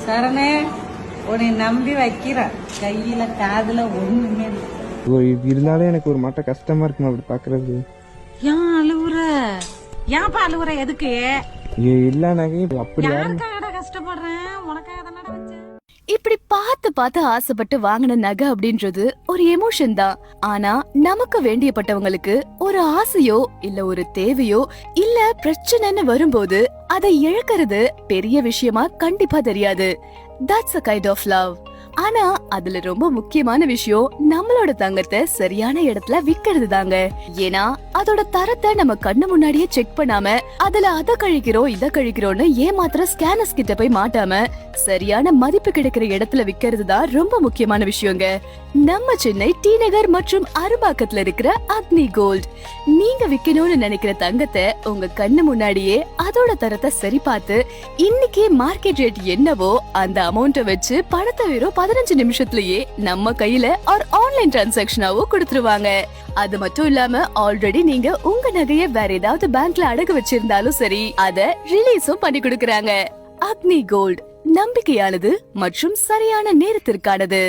சரணே உன்னை நம்பி வைக்கிறேன், கையில காதுல ஒண்ணுமே இல்லை. இருந்தாலும் எனக்கு ஒரு மாட்ட கஷ்டமா இருக்குமா அப்படி பாக்குறது. ஏன் அழுவுற? ஏன்ப்பா அழுவுற? எதுக்கு? இல்ல நகை அப்படி யாருக்காக கஷ்டப்படுறேன்? உனக்காக தானடா வச்சேன். இப்படி பார்த்து ஆசைப்பட்டு வாங்கின நகை அப்படின்றது ஒரு எமோஷன் தான். ஆனா நமக்கு வேண்டியப்பட்டவங்களுக்கு ஒரு ஆசையோ இல்ல ஒரு தேவையோ இல்ல பிரச்சனைன்னு வரும்போது அதை இழக்கிறது பெரிய விஷயமா கண்டிப்பா தெரியாது. That's a kind of love. ஆனா அதுல ரொம்ப முக்கியமான விஷயம் நம்மளோட தங்கத்தை சரியான இடத்துல விக்கிறது தாங்க. ஏன்னா அதோட தரத்தை நம்ம கண்ணு முன்னாடியே செக் பண்ணாம அதுல அத கழிக்கிறோம் இத கழிக்கிறோம்னு ஏமாத்திர ஸ்கேனர்ஸ் கிட்ட போய் மாட்டாம சரியான மதிப்பு கிடைக்கிற இடத்துல விக்கிறது தான் ரொம்ப முக்கியமான விஷயங்க. நம்ம சென்னை டி நகர் மற்றும் அரும்பாக்கத்துல இருக்கிற அக்னி கோல்ட். நீங்க விக்கணும்னு நினைக்கிற தங்கத்தை உங்க கண்ணு முன்னாடியே அதோட தரத்தை சரி பார்த்து இன்னைக்கு மார்க்கெட் ரேட் என்னவோ அந்த அமௌண்ட்டை வச்சு பணத்தை வெறும் 15 நிமிஷத்துலயே நம்ம கையில ஒரு ஆன்லைன் டிரான்சாக்ஷனாவோ கொடுத்துருவாங்க. அது மட்டும் இல்லாம ஆல்ரெடி நீங்க உங்க நகைய வேற ஏதாவது பேங்க்ல அடகு வச்சிருந்தாலும் சரி அத ரிலீஸும் பண்ணி கொடுக்கறாங்க. அக்னி கோல்ட், நம்பிக்கையானது மற்றும் சரியான நேரத்திற்கானது.